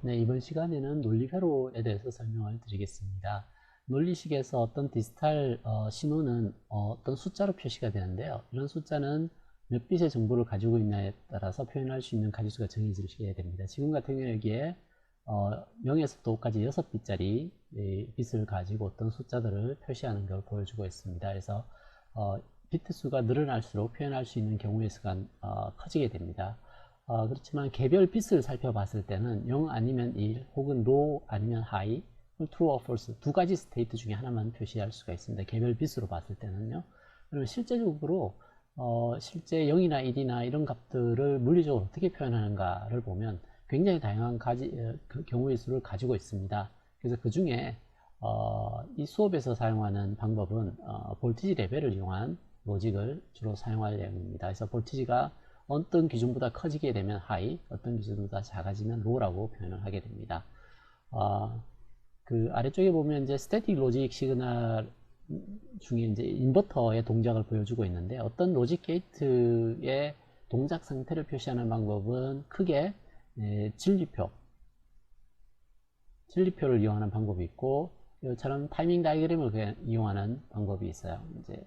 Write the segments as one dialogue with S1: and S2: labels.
S1: 네, 이번 시간에는 논리회로에 대해서 설명을 드리겠습니다. 논리식에서 어떤 디지털 신호는 어떤 숫자로 표시가 되는데요. 이런 숫자는 몇 bit의 정보를 가지고 있냐에 따라서 표현할 수 있는 가지수가 정해지게 됩니다. 지금 같은 경우에 여기에 0에서 5까지 6bit짜리 bit을 가지고 어떤 숫자들을 표시하는 걸 보여주고 있습니다. 그래서 비트 수가 늘어날수록 표현할 수 있는 경우의 수가 커지게 됩니다. 그렇지만 개별 bit을 살펴봤을 때는 0 아니면 1 혹은 low 아니면 high, true or false 두 가지 스테이트 중에 하나만 표시할 수가 있습니다. 개별 bit으로 봤을 때는요. 그러면 실제적으로 실제 0이나 1이나 이런 값들을 물리적으로 어떻게 표현하는가를 보면 굉장히 다양한 경우의 수를 가지고 있습니다. 그래서 그 중에 이 수업에서 사용하는 방법은 볼티지 레벨을 이용한 로직을 주로 사용할 예정입니다. 그래서 볼티지가 어떤 기준보다 커지게 되면 high, 어떤 기준보다 작아지면 low라고 표현을 하게 됩니다. 그 아래쪽에 보면 이제 스태틱 로직 시그널 중에 이제 인버터의 동작을 보여주고 있는데, 어떤 로직 게이트의 동작 상태를 표시하는 방법은 크게 진리표를 이용하는 방법이 있고, 이처럼 타이밍 다이그램을 이용하는 방법이 있어요. 이제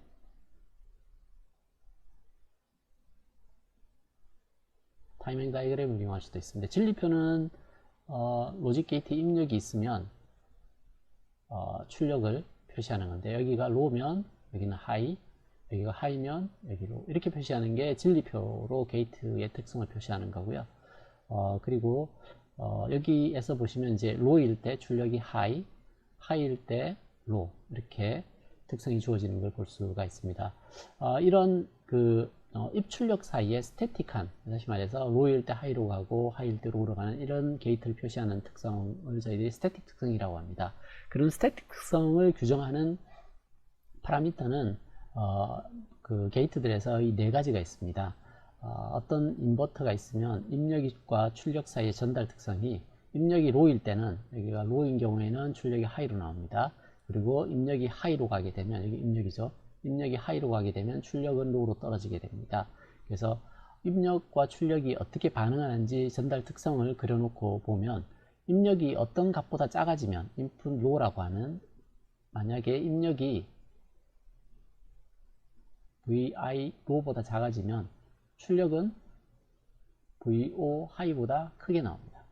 S1: 타이밍 다이그램을 이용할 수도 있습니다. 진리표는 로직 게이트 입력이 있으면 출력을 표시하는 건데, 여기가 low면 여기는 high, 여기가 high면 여기 low, 이렇게 표시하는 게 진리표로 게이트의 특성을 표시하는 거고요. 그리고 여기에서 보시면 이제 low일 때 출력이 high, high일 때 low, 이렇게 특성이 주어지는 걸 볼 수가 있습니다. 이런 입출력 사이에 스태틱한, 다시 말해서 low일 때 high로 가고 high일 때 low로 가는 이런 게이트를 표시하는 특성을 저희들이 스태틱 특성이라고 합니다. 그런 스태틱 특성을 규정하는 파라미터는 그 게이트들에서 이 네 가지가 있습니다. 어떤 인버터가 있으면 입력과 출력 사이의 전달 특성이, 입력이 low일 때는, 여기가 low인 경우에는 출력이 high로 나옵니다. 그리고 입력이 high로 가게 되면, 여기 입력이죠. 입력이 high로 가게 되면 출력은 low로 떨어지게 됩니다. 그래서 입력과 출력이 어떻게 반응하는지 전달 특성을 그려놓고 보면, 입력이 어떤 값보다 작아지면 input low라고 하는, 만약에 입력이 vi low보다 작아지면 출력은 vo high보다 크게 나옵니다.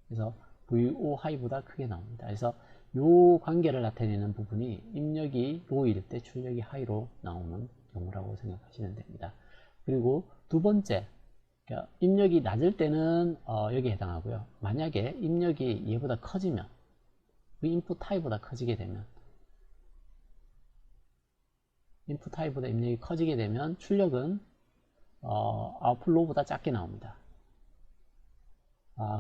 S1: 그래서 vo high보다 크게 나옵니다. 그래서 이 관계를 나타내는 부분이 입력이 low일 때 출력이 high로 나오는 경우라고 생각하시면 됩니다. 그리고 두 번째, 그러니까 입력이 낮을 때는 여기에 해당하고요. 만약에 입력이 얘보다 커지면, 그 인풋 타입보다 커지게 되면, 인풋 타입보다 입력이 커지게 되면 출력은 아웃풋 로우보다 작게 나옵니다.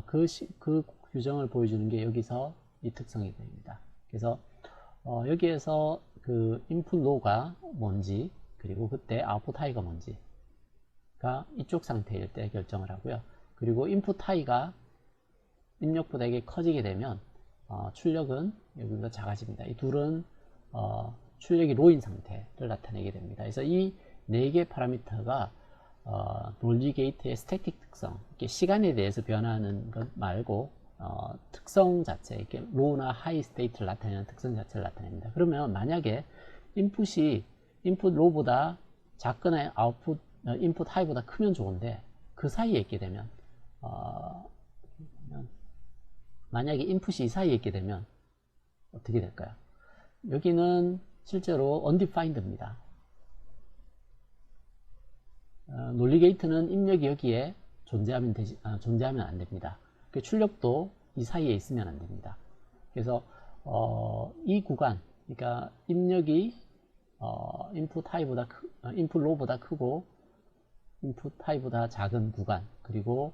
S1: 그 규정을 보여주는 게 여기서 이 특성이 됩니다. 그래서 여기에서 그 인풋 로우가 뭔지, 그리고 그때 아웃풋 하이가 뭔지가 이쪽 상태일 때 결정을 하고요. 그리고 인풋 하이가 입력보다 이게 커지게 되면 출력은 여기보다 작아집니다. 이 둘은 출력이 로인 상태를 나타내게 됩니다. 그래서 이 네 개 파라미터가 논리 게이트의 스태틱 특성, 이렇게 시간에 대해서 변하는 것 말고 특성 자체, 이렇게 로우나 하이 스테이트를 나타내는 특성 자체를 나타냅니다. 그러면 만약에 인풋이 인풋 로우보다 작거나 아웃풋 인풋 하이보다 크면 좋은데, 그 사이에 있게 되면 만약에 인풋이 이 사이에 있게 되면 어떻게 될까요? 여기는 실제로 undefined입니다. 논리 게이트는 입력이 여기에 존재하면 안 됩니다. 그 출력도 이 사이에 있으면 안 됩니다. 그래서 이 구간, 그러니까 입력이 인풋 로우보다 크고 인풋 하이보다 작은 구간, 그리고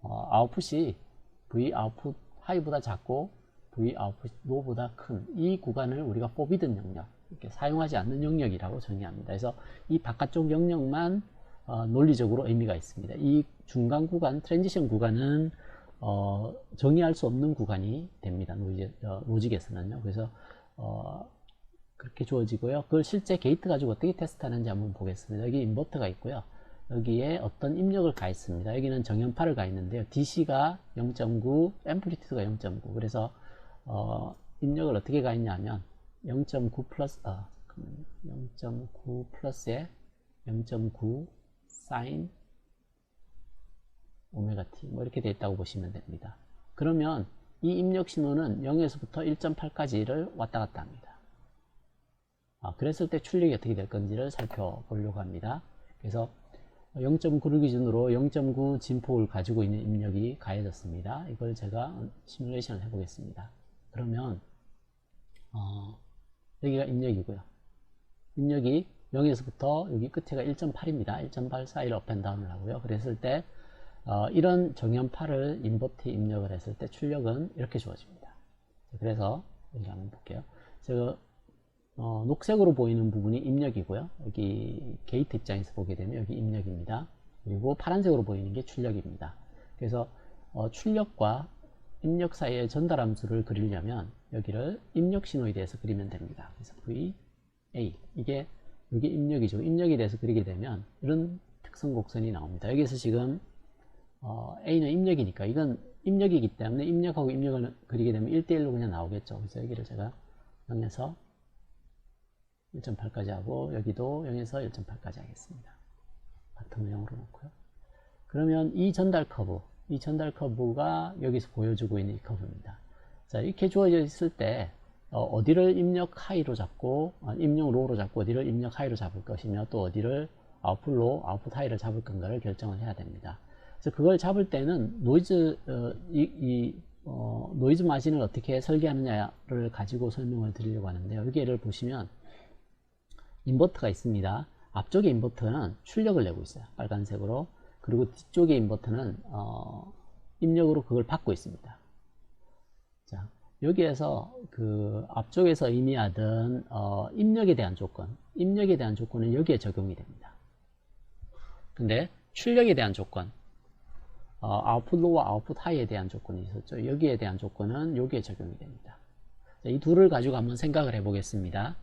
S1: 아웃풋이 v 아웃풋 하이보다 작고 v 아웃풋 로우보다 큰 이 구간을 우리가 forbidden 영역, 이렇게 사용하지 않는 영역이라고 정의합니다. 그래서 이 바깥쪽 영역만 논리적으로 의미가 있습니다. 이 중간 구간, 트랜지션 구간은 정의할 수 없는 구간이 됩니다. 로직에서는요. 그래서 그렇게 주어지고요. 그걸 실제 게이트 가지고 어떻게 테스트하는지 한번 보겠습니다. 여기 인버터가 있고요. 여기에 어떤 입력을 가했습니다. 여기는 정연파를 가했는데요. DC가 0.9, 앰플리튜드가 0.9. 그래서 입력을 어떻게 가했냐면 0.9 플러스 0.9 플러스에 0.9 사인 오메가 t 뭐 이렇게 되어 있다고 보시면 됩니다. 그러면 이 입력 신호는 0에서부터 1.8까지를 왔다 갔다 합니다. 그랬을 때 출력이 어떻게 될 건지를 살펴보려고 합니다. 그래서 0.9를 기준으로 0.9 진폭을 가지고 있는 입력이 가해졌습니다. 이걸 제가 시뮬레이션을 해보겠습니다. 그러면 여기가 입력이고요. 입력이 0에서부터 여기 끝에가 1.8입니다. 1.8 사이를 업앤다운을 하고요. 그랬을 때 이런 정연파를 인버트 입력을 했을 때 출력은 이렇게 주어집니다. 그래서 여기 한번 볼게요. 제가 녹색으로 보이는 부분이 입력이고요. 여기 게이트 입장에서 보게 되면 여기 입력입니다. 그리고 파란색으로 보이는 게 출력입니다. 그래서 출력과 입력 사이의 전달 함수를 그리려면 여기를 입력 신호에 대해서 그리면 됩니다. 그래서 VA 이게 입력이죠. 입력에 대해서 그리게 되면 이런 특성 곡선이 나옵니다. 여기서 지금 A는 입력이니까 이건 입력이기 때문에 입력하고 입력을 그리게 되면 1대1로 그냥 나오겠죠. 그래서 여기를 제가 0에서 1.8까지 하고 여기도 0에서 1.8까지 하겠습니다. 바텀을 0으로 놓고요. 그러면 이 전달 커브가 여기서 보여주고 있는 이 커브입니다. 자, 이렇게 주어져 있을 때 어디를 입력 하이로 잡고 입력 로우로 잡고 어디를 입력 하이로 잡을 것이며 또 어디를 아웃풋 로우, 아웃풋 하이를 잡을 건가를 결정을 해야 됩니다. 그래서 그걸 잡을 때는 노이즈 노이즈 마진을 어떻게 설계하느냐를 가지고 설명을 드리려고 하는데요. 여기를 보시면 인버터가 있습니다. 앞쪽에 인버터는 출력을 내고 있어요. 빨간색으로. 그리고 뒤쪽에 인버터는 입력으로 그걸 받고 있습니다. 자, 여기에서 그 앞쪽에서 의미하던 입력에 대한 조건은 여기에 적용이 됩니다. 근데 출력에 대한 조건, 아웃풋 로우와 아웃풋 하이에 대한 조건이 있었죠. 여기에 대한 조건은 여기에 적용이 됩니다. 자, 이 둘을 가지고 한번 생각을 해 보겠습니다.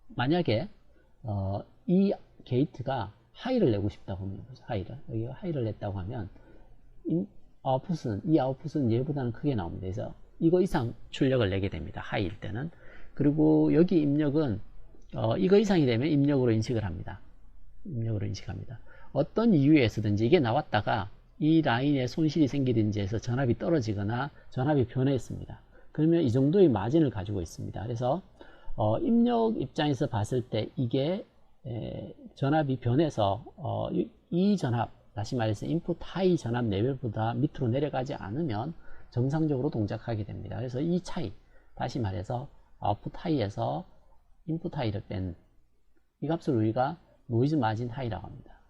S1: 만약에 이 게이트가 하이를 내고 싶다고 하면 여기가 하이를 냈다고 하면 이 아웃풋은 얘보다는 크게 나옵니다. 그래서 이거 이상 출력을 내게 됩니다. 하이일 때는. 그리고 여기 입력은 이거 이상이 되면 입력으로 인식합니다. 어떤 이유에서든지 이게 나왔다가 이 라인에 손실이 생기든지 해서 전압이 떨어지거나 전압이 변했습니다. 그러면 이 정도의 마진을 가지고 있습니다. 그래서 입력 입장에서 봤을 때 이게 전압이 변해서 이 전압, 다시 말해서 인풋 하이 전압 레벨보다 밑으로 내려가지 않으면 정상적으로 동작하게 됩니다. 그래서 이 차이, 다시 말해서 아웃풋 하이에서 인풋 하이를 뺀 이 값을 우리가 노이즈 마진 하이라고 합니다.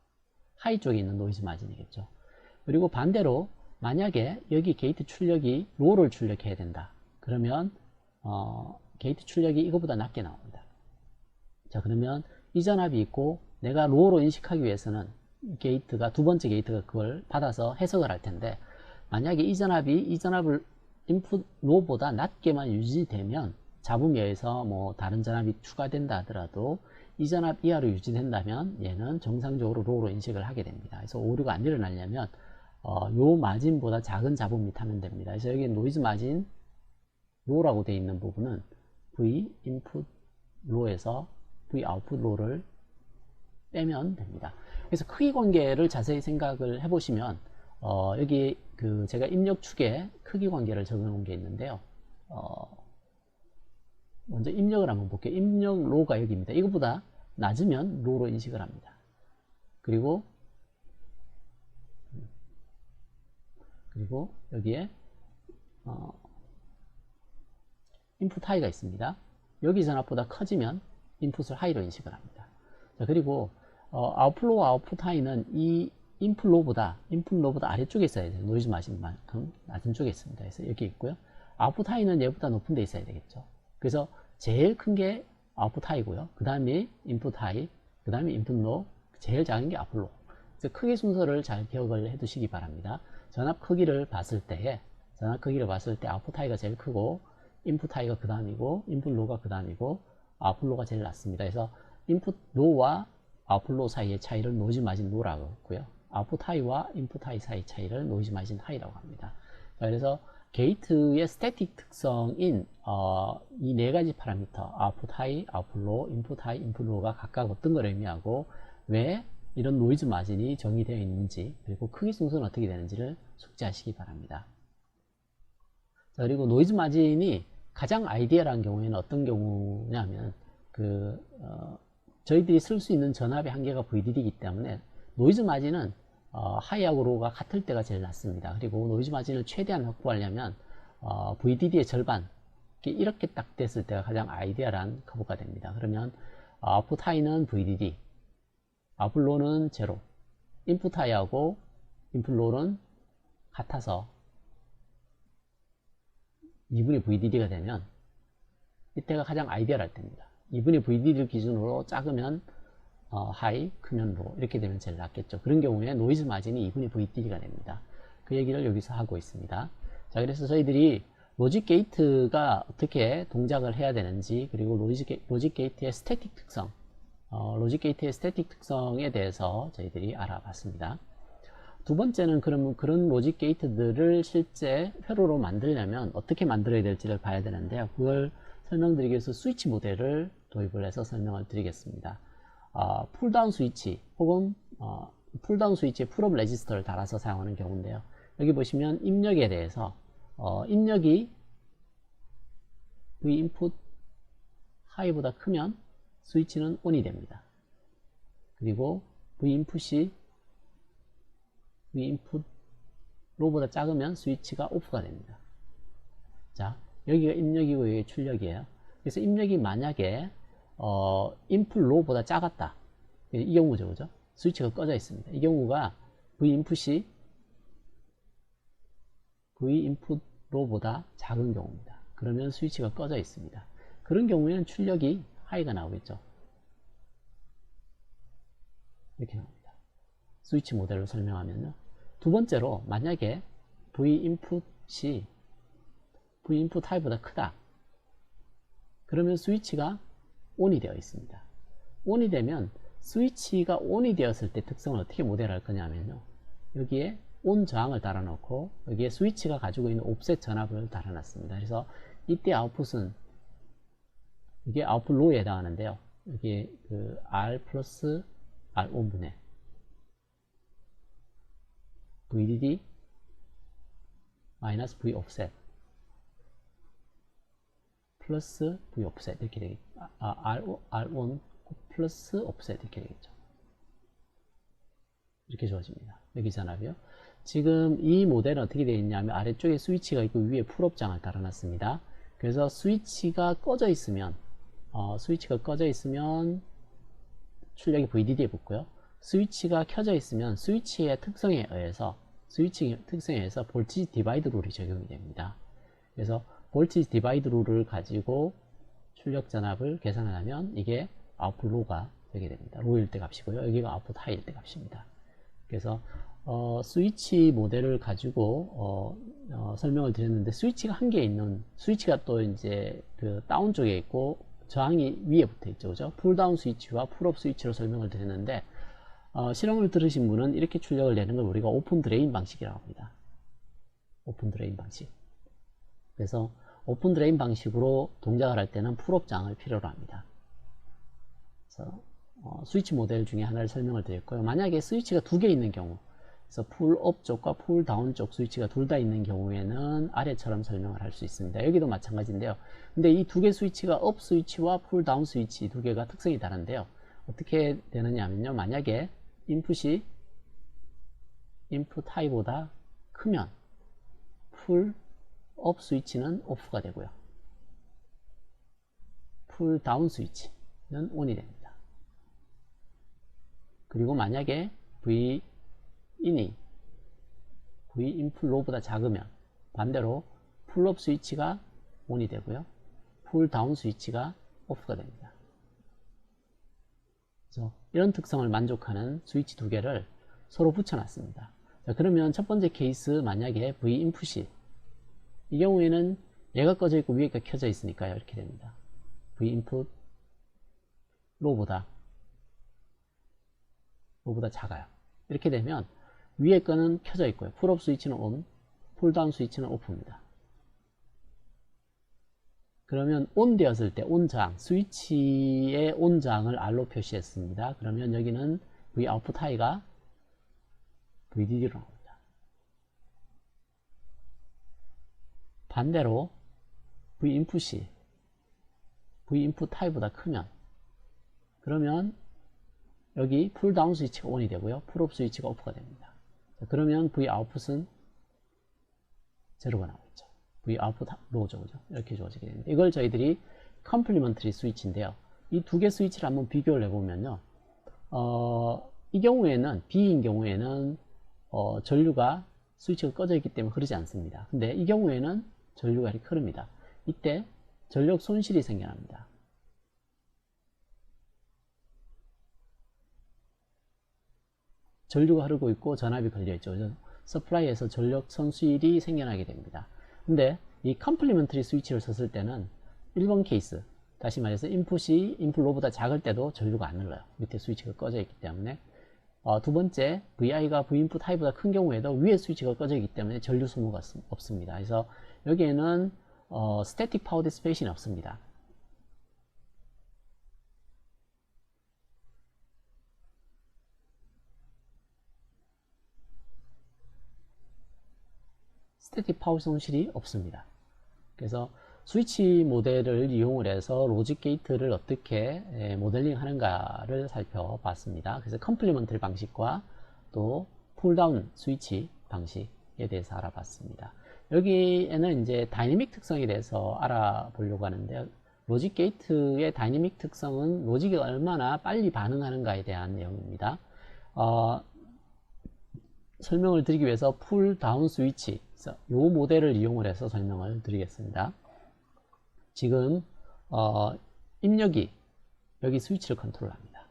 S1: 하이 쪽에 있는 노이즈 마진이겠죠. 그리고 반대로 만약에 여기 게이트 출력이 로우를 출력해야 된다. 그러면 게이트 출력이 이거보다 낮게 나옵니다. 자, 그러면 이 전압이 있고 내가 로우로 인식하기 위해서는 게이트가 두 번째 게이트가 그걸 받아서 해석을 할 텐데 만약에 이 전압을 인풋 로우보다 낮게만 유지되면 잡음에 의해서 뭐 다른 전압이 추가된다 하더라도 이 전압 이하로 유지된다면 얘는 정상적으로 로우로 인식을 하게 됩니다. 그래서 오류가 안 일어나려면 요 마진보다 작은 잡음이 타면 됩니다. 그래서 여기 노이즈 마진 로우라고 되어 있는 부분은 V 인풋 로우에서 V 아웃풋 로우를 빼면 됩니다. 그래서 크기 관계를 자세히 생각을 해보시면 여기 그 제가 입력축에 크기 관계를 적어 놓은 게 있는데요. 먼저 입력을 한번 볼게요. 입력 로우가 여기입니다. 이것보다 낮으면 로우로 인식을 합니다. 그리고 여기에 인풋 하이가 있습니다. 여기 전압보다 커지면 인풋을 하이로 인식을 합니다. 자, 그리고 아웃풋 로우와 아웃풋 하이는 이 인풋 로우보다 아래쪽에 있어야 돼요. 노이즈 마진만큼 낮은 쪽에 있습니다. 그래서 여기 있고요. 아웃풋 하이는 얘보다 높은 데 있어야 되겠죠. 그래서 제일 큰 게 아웃풋 하이고요. 그 다음에 인풋 하이, 그 다음에 인풋 로우, 제일 작은 게 아웃풋 로우. 그래서 크기 순서를 잘 기억을 해 두시기 바랍니다. 전압 크기를 봤을 때 아웃풋 하이가 제일 크고 인풋 하이가 그 다음이고 인풋 로우가 그 다음이고 아웃풋 로우가 제일 낮습니다. 그래서 인풋 로우와 아웃풋 로 사이의 차이를 노이즈 마진 로라고 했고요. 아웃풋 하이와 인풋 하이 사이 차이를 노이즈 마진 하이라고 합니다. 자, 그래서 게이트의 스태틱 특성인 이 네 가지 파라미터 아웃풋 하이, 아웃풋 로, 인풋 하이, 인풋 로가 각각 어떤 걸 의미하고 왜 이런 노이즈 마진이 정의되어 있는지 그리고 크기 순서는 어떻게 되는지를 숙지하시기 바랍니다. 자, 그리고 노이즈 마진이 가장 아이디어한 경우에는 어떤 경우냐면 저희들이 쓸 수 있는 전압의 한계가 VDD이기 때문에 노이즈 마진은 하이하고 로우가 같을 때가 제일 낫습니다. 그리고 노이즈 마진을 최대한 확보하려면 VDD의 절반 이렇게 딱 됐을 때가 가장 아이디어한 커브가 됩니다. 그러면 아웃풋 하이는 VDD, 아웃풋 로우는 제로, 인풋 하이하고 인풋 로우는 같아서 2분의 VDD가 되면 이때가 가장 아이디어할 때입니다. 2분의 VDD를 기준으로 작으면 하이, 크면 로 이렇게 되면 제일 낫겠죠. 그런 경우에 노이즈 마진이 2분의 VDD가 됩니다. 그 얘기를 여기서 하고 있습니다. 자, 그래서 저희들이 로직 게이트가 어떻게 동작을 해야 되는지 그리고 로직 게이트의 스태틱 특성 로직 게이트의 스태틱 특성에 대해서 저희들이 알아봤습니다. 두 번째는 그러면 그런 로직 게이트들을 실제 회로로 만들려면 어떻게 만들어야 될지를 봐야 되는데요. 그걸 설명드리기 위해서 스위치 모델을 도입을 해서 설명을 드리겠습니다. 풀다운 스위치 혹은 풀다운 스위치에 풀업 레지스터를 달아서 사용하는 경우인데요. 여기 보시면 입력에 대해서 입력이 V 인풋 하이보다 크면 스위치는 ON이 됩니다. 그리고 V 인풋이 V 인풋 로보다 작으면 스위치가 오프가 됩니다. 자, 여기가 입력이고 여기가 출력이에요. 그래서 입력이 만약에 인풋 로보다 작았다. 이 경우죠, 그죠? 스위치가 꺼져 있습니다. 이 경우가 V 인풋이 V 인풋 로보다 작은 경우입니다. 그러면 스위치가 꺼져 있습니다. 그런 경우에는 출력이 하이가 나오겠죠. 이렇게 나옵니다. 스위치 모델로 설명하면요. 두 번째로 만약에 V 인풋이 V 인풋 하이보다 크다. 그러면 스위치가 ON이 되어 있습니다. ON이 되면 스위치가 ON이 되었을 때 특성을 어떻게 모델할 거냐면요. 여기에 ON 저항을 달아놓고 여기에 스위치가 가지고 있는 옵셋 전압을 달아놨습니다. 그래서 이때 아웃풋은 이게 아웃풋 로우에 해당하는데요. 여기에 R 플러스 R 온분의 VDD 마이너스 V 옵셋 플러스 V 옵셋 이렇게 되겠죠. R1 플러스 옵셋 이렇게 되겠죠. 이렇게 주어집니다. 여기 전압이요. 지금 이 모델은 어떻게 되어 있냐면 아래쪽에 스위치가 있고 위에 풀업장을 달아놨습니다. 그래서 스위치가 꺼져 있으면 출력이 VDD에 붙고요. 스위치가 켜져 있으면 스위치의 특성에 의해서 볼티지 디바이드 룰이 적용이 됩니다. 그래서 볼티지 디바이드 룰을 가지고 출력 전압을 계산을 하면 이게 아웃풋 로가 되게 됩니다. 로일 때 값이고요. 여기가 아웃풋 하이일 때 값입니다. 그래서 스위치 모델을 가지고 설명을 드렸는데 스위치가 한 개 있는 스위치가 또 이제 다운 쪽에 있고 저항이 위에 붙어 있죠, 그죠? 풀다운 스위치와 풀업 스위치로 설명을 드렸는데 실험을 들으신 분은 이렇게 출력을 내는 걸 우리가 오픈 드레인 방식이라고 합니다. 오픈 드레인 방식. 그래서 오픈 드레인 방식으로 동작을 할 때는 풀업 저항을 필요로 합니다. 그래서 스위치 모델 중에 하나를 설명을 드렸고요. 만약에 스위치가 두 개 있는 경우, 그래서 풀업 쪽과 풀다운 쪽 스위치가 둘 다 있는 경우에는 아래처럼 설명을 할 수 있습니다. 여기도 마찬가지인데요. 근데 이 두 개 스위치가 업 스위치와 풀다운 스위치 두 개가 특성이 다른데요. 어떻게 되느냐 하면요. 만약에 인풋이 인풋 하이보다 크면 풀업 스위치는 오프가 되고요. 풀다운 스위치는 ON이 됩니다. 그리고 만약에 V 인풋 로보다 작으면 반대로 풀업 스위치가 ON이 되고요. 풀다운 스위치가 오프가 됩니다. 그래서 이런 특성을 만족하는 스위치 두 개를 서로 붙여놨습니다. 자, 그러면 첫 번째 케이스 만약에 V 인풋이 이 경우에는 얘가 꺼져 있고 위에가 켜져 있으니까요. 이렇게 됩니다. V 인풋 로보다 로보다 작아요. 이렇게 되면 위에 거는 켜져 있고요. 풀업 스위치는 ON, 풀다운 스위치는 OFF입니다. 그러면 ON 되었을 때 ON장, 스위치의 ON장을 R로 표시했습니다. 그러면 여기는 V 아웃풋 하이가 VDD로 나옵니다. 반대로 V 인풋이 V 인풋 하이보다 크면, 그러면 여기 풀다운 스위치가 ON이 되고요. 풀업 스위치가 OFF가 됩니다. 자, 그러면 V 아웃풋은 제로가 나오겠죠. V 아웃풋 로우죠, 그죠? 이렇게 주어지게 됩니다. 이걸 저희들이 컴플리먼터리 스위치인데요. 이 두 개 스위치를 한번 비교를 해보면요. 이 경우에는, B인 경우에는 전류가 스위치가 꺼져 있기 때문에 흐르지 않습니다. 근데 이 경우에는 전류가 이렇게 흐릅니다. 이때 전력 손실이 생겨납니다. 전류가 흐르고 있고 전압이 걸려있죠. 서플라이에서 전력 손실이 생겨나게 됩니다. 근데 이 컴플리먼터리 스위치를 썼을 때는 1번 케이스, 다시 말해서 인풋이 인풋 로보다 작을 때도 전류가 안 흘러요. 밑에 스위치가 꺼져 있기 때문에. 두 번째, VI가 V인풋 하이보다 큰 경우에도 위에 스위치가 꺼져 있기 때문에 전류 소모가 없습니다. 그래서 여기에는 스태틱 파워 디시페이션이 없습니다. 스태틱 파워 손실이 없습니다. 그래서 스위치 모델을 이용을 해서 로직 게이트를 어떻게 모델링 하는가를 살펴봤습니다. 그래서 컴플리먼터리 방식과 또 풀다운 스위치 방식에 대해서 알아봤습니다. 여기에는 이제 다이내믹 특성에 대해서 알아보려고 하는데요. 로직 게이트의 다이내믹 특성은 로직이 얼마나 빨리 반응하는가에 대한 내용입니다. 설명을 드리기 위해서 풀다운 스위치, 이 모델을 이용을 해서 설명을 드리겠습니다. 지금 입력이 여기 스위치를 컨트롤합니다.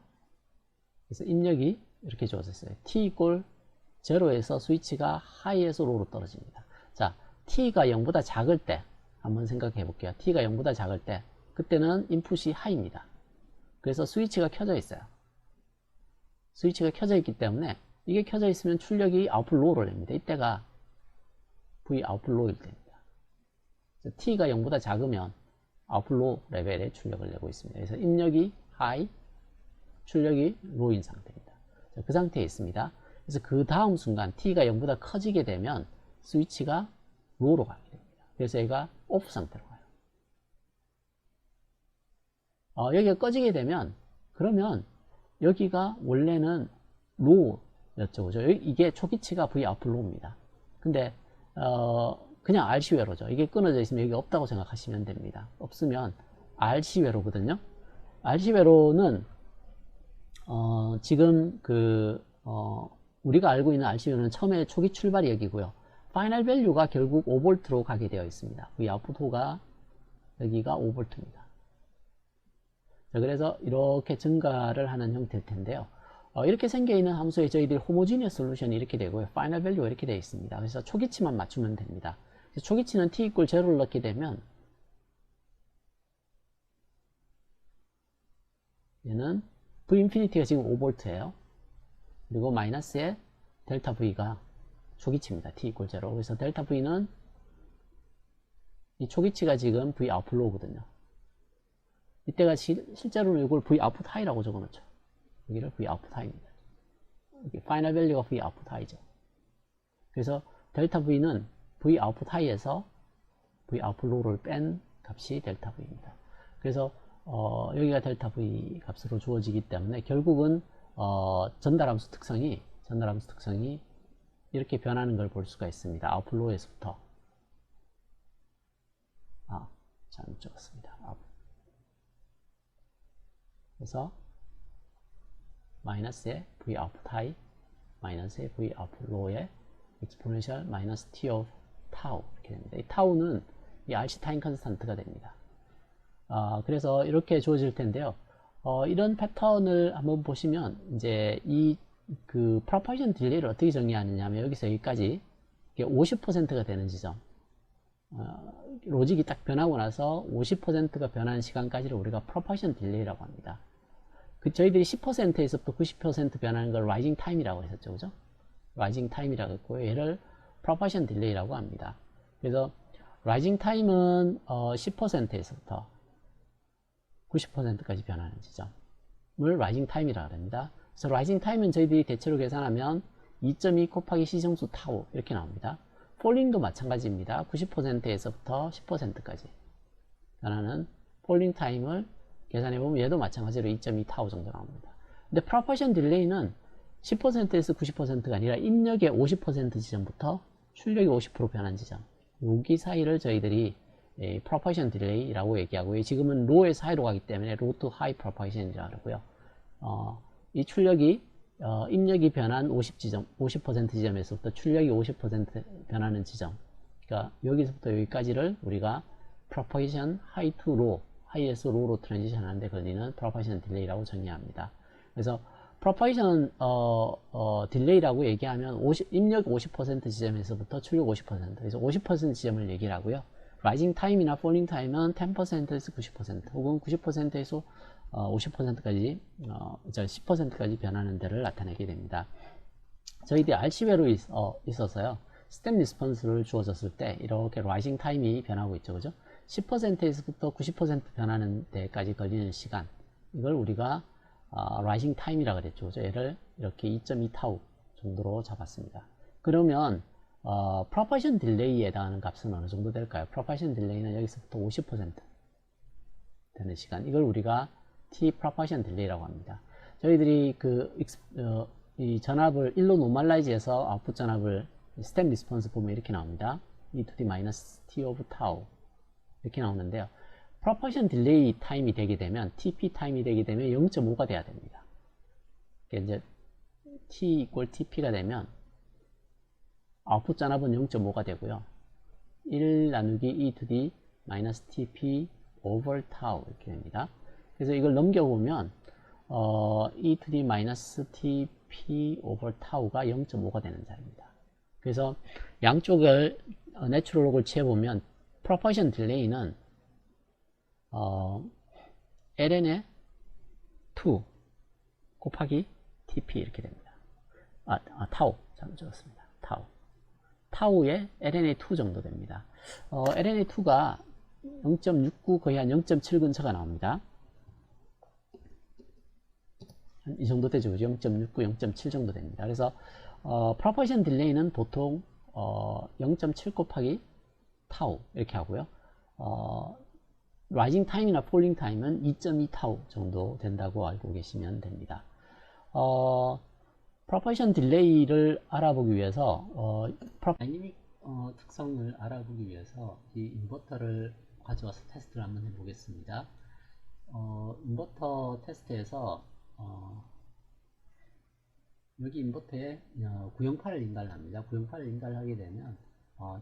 S1: 그래서 입력이 이렇게 주어져 있어요. t 이꼴 0에서 스위치가 하이에서 로우로 떨어집니다. 자, t가 0보다 작을 때 한번 생각해 볼게요. t가 0보다 작을 때, 그때는 인풋이 하이입니다. 그래서 스위치가 켜져 있어요. 스위치가 켜져 있기 때문에 이게 켜져 있으면 출력이 아웃풋 로우를 냅니다. 이때가 V 아웃풋 로우일 때입니다. t가 0보다 작으면 아웃풋 로우 레벨의 출력을 내고 있습니다. 그래서 입력이 하이, 출력이 로우인 상태입니다. 자, 그 상태에 있습니다. 그래서 그 다음 순간 t가 0보다 커지게 되면 스위치가 로우로 가게 됩니다. 그래서 얘가 오프 상태로 가요. 여기가 꺼지게 되면, 그러면 여기가 원래는 로우였죠, 그죠? 이게 초기치가 V 아웃풋 로우입니다. 근데 그냥 RC 회로죠. 이게 끊어져 있으면 여기 없다고 생각하시면 됩니다. 없으면 RC 회로거든요. RC 회로는 지금 우리가 알고 있는 RC 회로는 처음에 초기 출발이 여기고요. 파이널 밸류가 결국 5V로 가게 되어 있습니다. V 아웃풋 호가 여기가 5V입니다. 자, 그래서 이렇게 증가를 하는 형태일 텐데요. 이렇게 생겨있는 함수에 저희들이 호모지니어스 솔루션이 이렇게 되고요. 파이널 밸류가 이렇게 되어 있습니다. 그래서 초기치만 맞추면 됩니다. 초기치는 t 이꼴 0를 넣게 되면 얘는 v 인피니티가 지금 5V예요. 그리고 마이너스에 델타 v가 초기치입니다. t 이꼴 0. 그래서 델타 v는 이 초기치가 지금 v 아웃풋 로우거든요. 이때가 실제로는 이걸 v 아웃풋 하이라고 적어놓죠. 여기를 v 아웃풋 하이입니다. 여기 파이널 밸류가 v 아웃풋 하이죠. 그래서 델타 v는 v 아웃풋 하이에서 v 아웃풋 로우를 뺀 값이 델타 v입니다. 그래서 여기가 델타 v 값으로 주어지기 때문에 결국은 전달함수 특성이 이렇게 변하는 걸 볼 수가 있습니다. 아웃풋 로우에서부터 잘못 적었습니다. 그래서 마이너스의 v 아웃풋 하이 마이너스의 v 아웃풋 로우의 exponential 마이너스 t of tau 이렇게 됩니다. 이 타우는 이 RC 타임 컨스탄트가 됩니다. 그래서 이렇게 주어질 텐데요. 이런 패턴을 한번 보시면 이제 이 프로파게이션 딜레이를 어떻게 정의하느냐 하면 여기서 여기까지 50%가 되는 지점, 로직이 딱 변하고 나서 50%가 변하는 시간까지를 우리가 프로파게이션 딜레이라고 합니다. 저희들이 10%에서부터 90% 변하는 걸 라이징 타임이라고 했었죠. 그죠? 라이징 타임이라고 했고요. 얘를 프로포션 딜레이라고 합니다. 그래서 라이징 타임은 10%에서부터 90%까지 변하는 지점을 라이징 타임이라고 합니다. 그래서 라이징 타임은 저희들이 대체로 계산하면 2.2 곱하기 시정수 타우 이렇게 나옵니다. 폴링도 마찬가지입니다. 90%에서부터 10%까지 변하는 폴링 타임을 계산해보면 얘도 마찬가지로 2.2 타우 정도 나옵니다. 근데 프로포션 딜레이는 10%에서 90%가 아니라 입력의 50% 지점부터 출력이 50% 변한 지점, 여기 사이를 저희들이 프로포션 딜레이라고 얘기하고요. 지금은 로의 사이로 가기 때문에 로 투 하이 프로포션이라고 하고요. 이 출력이 입력이 변한 50% 지점에서부터 출력이 50% 변하는 지점, 그러니까 여기서부터 여기까지를 우리가 프로포션 하이 투 로, 하이에서 로로 트랜지션 하는데 걸리는 프로포션 딜레이라고 정의합니다. 그래서 프로포션 딜레이라고 얘기하면 입력 50% 지점에서부터 출력 50%, 그래서 50% 지점을 얘기를 하고요. 라이징 타임이나 폴링 타임은 10%에서 90% 혹은 90%에서 50%까지 10%까지 변하는 데를 나타내게 됩니다. 저희들이 RC배로 있어서요. 스텝 리스폰스를 주어졌을 때 이렇게 라이징 타임이 변하고 있죠. 그죠? 10%에서부터 90% 변하는 데까지 걸리는 시간, 이걸 우리가 라이징 타임이라고 그랬죠. 그죠? 얘를 이렇게 2.2 타우 정도로 잡았습니다. 그러면 프로포션 딜레이에 해당하는 값은 어느 정도 될까요? 프로포션 딜레이는 여기서부터 50% 되는 시간, 이걸 우리가 T 프로포션 딜레이라고 합니다. 저희들이 이 전압을 1로 노멀라이즈해서 아웃풋 전압을 스텝 리스폰스 보면 이렇게 나옵니다. e to the minus t of tau 이렇게 나오는데요. 프로포션 딜레이 타임이 되게 되면, TP 타임이 되게 되면 0.5가 돼야 됩니다. 이제 T equal TP가 되면 아웃풋 전압은 0.5가 되고요. 1 나누기 e to the minus TP over tau 이렇게 됩니다. 그래서 이걸 넘겨보면 e to the minus TP over tau가 0.5가 되는 자리입니다. 그래서 양쪽을 내추럴 록을 취해보면 프로포션 딜레이는 ln의 2 곱하기 TP 이렇게 됩니다. 타우 잘못 적었습니다. 타우의 ln의 2 정도 됩니다. ln의 2가 0.69 거의 한 0.7 근처가 나옵니다. 이 정도 되죠. 0.69, 0.7 정도 됩니다. 그래서 프로포션 딜레이는 보통 0.7 곱하기 타우 이렇게 하고요. 라이징 타임이나 폴링 타임은 2.2 타우 정도 된다고 알고 계시면 됩니다. 프로포션 딜레이를 알아보기 위해서 다이내믹 특성을 알아보기 위해서 이 인버터를 가져와서 테스트를 한번 해보겠습니다. 인버터 테스트에서 여기 인버터에 908을 인가를 합니다. 908을 인가를 하게 되면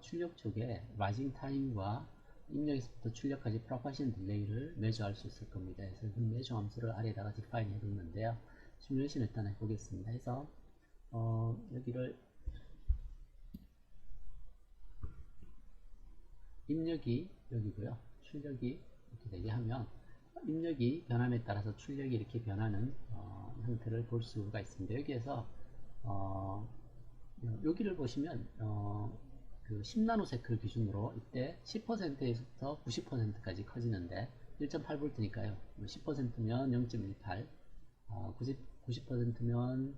S1: 출력 쪽에 라이징 타임과 입력에서부터 출력까지 프로포션 딜레이를 매주할 수 있을 겁니다. 그래서 그 매주 함수를 아래에다가 디파인 해뒀는데요. 시뮬레이션 일단 해보겠습니다. 해서 여기를 입력이 여기고요. 출력이 이렇게 되게 하면 입력이 변함에 따라서 출력이 이렇게 변하는 형태를 볼 수가 있습니다. 여기에서 여기를 보시면 그 10나노세클 기준으로 이때 10%에서부터 90%까지 커지는데 1.8V니까요. 10%면 0.18, 90%면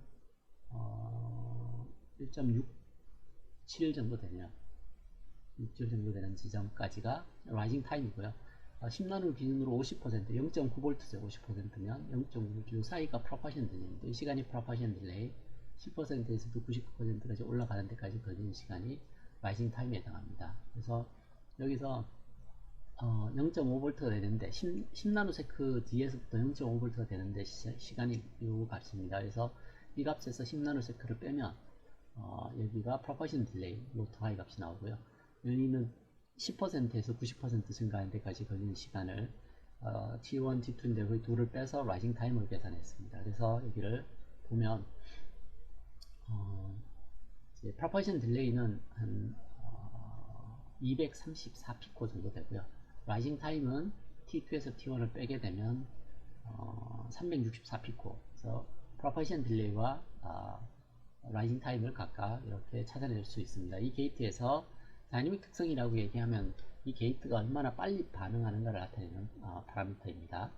S1: 1.67 정도 되네요. 6절 정도 되는 지점까지가 라이징 타임이고요. 10나노 기준으로 50%, 0.9V죠. 50%면 0.9V, 이 사이가 프로포션 딜레이인데 이 시간이 프로포션 딜레이, 10%에서도 99%까지 올라가는 데까지 걸리는 시간이 라이징 타임에 해당합니다. 그래서 여기서 0.5V가 되는데 10나노세크 뒤에서부터 0.5V가 되는데 시간이 이 값입니다. 그래서 이 값에서 10나노세크를 빼면 여기가 프로포션 딜레이, 로트 하이 값이 나오고요. 여기는 10%에서 90% 증가하는 데까지 걸리는 시간을 T1, T2인데 그 둘을 빼서 라이징 타임을 계산했습니다. 그래서 여기를 보면 프로포션 딜레이는 한 234피코 정도 되고요. 라이징 타임은 T2에서 T1을 빼게 되면 364피코. 그래서 프로파게이션 딜레이와 라이징 타임을 각각 이렇게 찾아낼 수 있습니다. 이 게이트에서 다이내믹 특성이라고 얘기하면 이 게이트가 얼마나 빨리 반응하는가를 나타내는 파라미터입니다.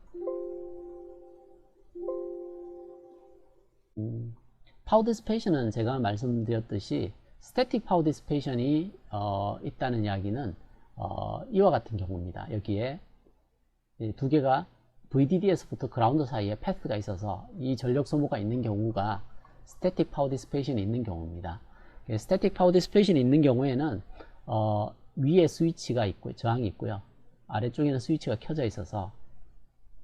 S1: 파워 디시페이션은 제가 말씀드렸듯이 스태틱 파워 디시페이션이 있다는 이야기는 이와 같은 경우입니다. 여기에 두 개가 VDD에서부터 그라운드 사이에 패스가 있어서 이 전력 소모가 있는 경우가 스태틱 파워 디시페이션이 있는 경우입니다. 스태틱 파워 디시페이션이 있는 경우에는 위에 스위치가 있고 저항이 있고요. 아래쪽에는 스위치가 켜져 있어서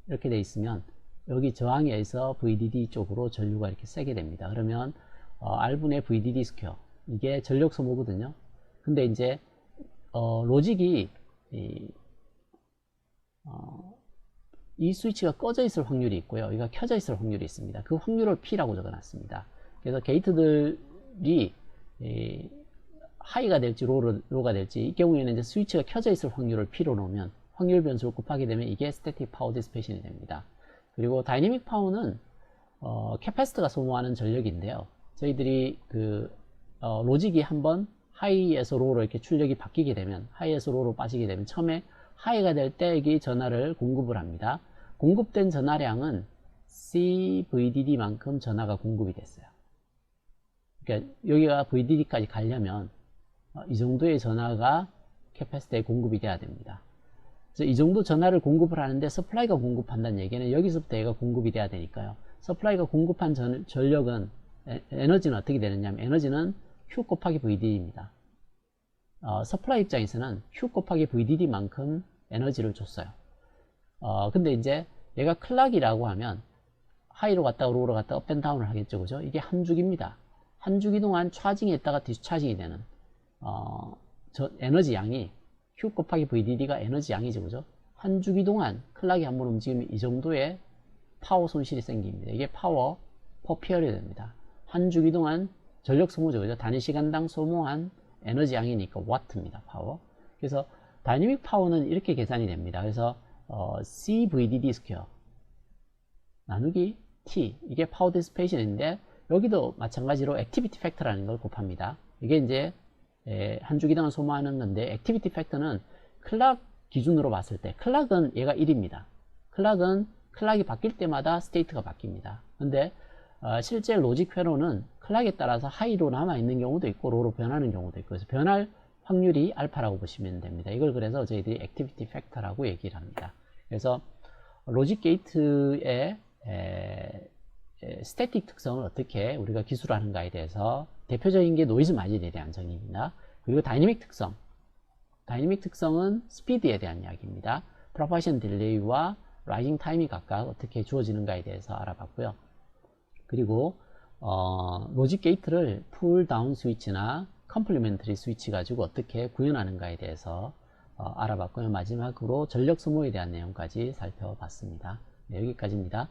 S1: 이렇게 돼 있으면 여기 저항에서 VDD 쪽으로 전류가 이렇게 세게 됩니다. 그러면 R분의 VDD 스퀘어, 이게 전력 소모거든요. 근데 이제 로직이 이 스위치가 꺼져 있을 확률이 있고요. 여기가 켜져 있을 확률이 있습니다. 그 확률을 P라고 적어놨습니다. 그래서 게이트들이 하이가 될지 로가 될지, 이 경우에는 이제 스위치가 켜져 있을 확률을 P로 놓으면 확률 변수를 곱하게 되면 이게 스태틱 파워 디시페이션이 됩니다. 그리고 다이내믹 파워는 캐패시터가 소모하는 전력인데요. 저희들이 로직이 한번 하이에서 로로 이렇게 출력이 바뀌게 되면, 하이에서 로로 빠지게 되면 처음에 하이가 될 때 여기 전하를 공급을 합니다. 공급된 전하량은 CVDD만큼 전하가 공급이 됐어요. 그러니까 여기가 VDD까지 가려면 이 정도의 전하가 캐패시터에 공급이 돼야 됩니다. 그래서 이 정도 전하를 공급을 하는데 서플라이가 공급한다는 얘기는 여기서부터 얘가 공급이 돼야 되니까요. 서플라이가 공급한 전력은, 에너지는 어떻게 되느냐면 에너지는 Q 곱하기 VDD입니다. 서플라이 입장에서는 Q 곱하기 VDD만큼 에너지를 줬어요. 근데 이제 얘가 클락이라고 하면 하이로 갔다가 로우로 갔다가 업앤다운을 하겠죠. 그죠? 이게 한 주기입니다. 한 주기 동안 차징이 있다가 디스차징이 되는 에너지 양이 Q 곱하기 VDD가 에너지 양이죠. 그죠? 한 주기 동안 클락이 한번 움직이면 이 정도의 파워 손실이 생깁니다. 이게 파워 퍼 피어리드입니다. 한 주기 동안 전력 소모죠. 그죠? 단위 시간당 소모한 에너지 양이니까 와트입니다. 파워. 그래서 다이내믹 파워는 이렇게 계산이 됩니다. 그래서 CVDD 스퀘어 나누기 T, 이게 파워 디시페이션인데 여기도 마찬가지로 액티비티 팩터라는 걸 곱합니다. 이게 이제 한 주기 동안 소모하는 건데, 액티비티 팩터는 클락 기준으로 봤을 때 클락은 얘가 1입니다. 클락이 바뀔 때마다 스테이트가 바뀝니다. 근데 실제 로직 회로는 클락에 따라서 하이로 남아있는 경우도 있고 로로 변하는 경우도 있고, 그래서 변할 확률이 알파라고 보시면 됩니다. 이걸 그래서 저희들이 액티비티 팩터라고 얘기를 합니다. 그래서 로직 게이트의 스태틱 특성을 어떻게 우리가 기술하는가에 대해서 대표적인 게 노이즈 마진에 대한 정의입니다. 그리고 다이내믹 특성은 스피드에 대한 이야기입니다. 프로파게이션 딜레이와 라이징 타임이 각각 어떻게 주어지는가에 대해서 알아봤고요. 그리고 로직 게이트를 풀 다운 스위치나 컴플리멘터리 스위치 가지고 어떻게 구현하는가에 대해서 알아봤고요. 마지막으로 전력 소모에 대한 내용까지 살펴봤습니다. 네, 여기까지입니다.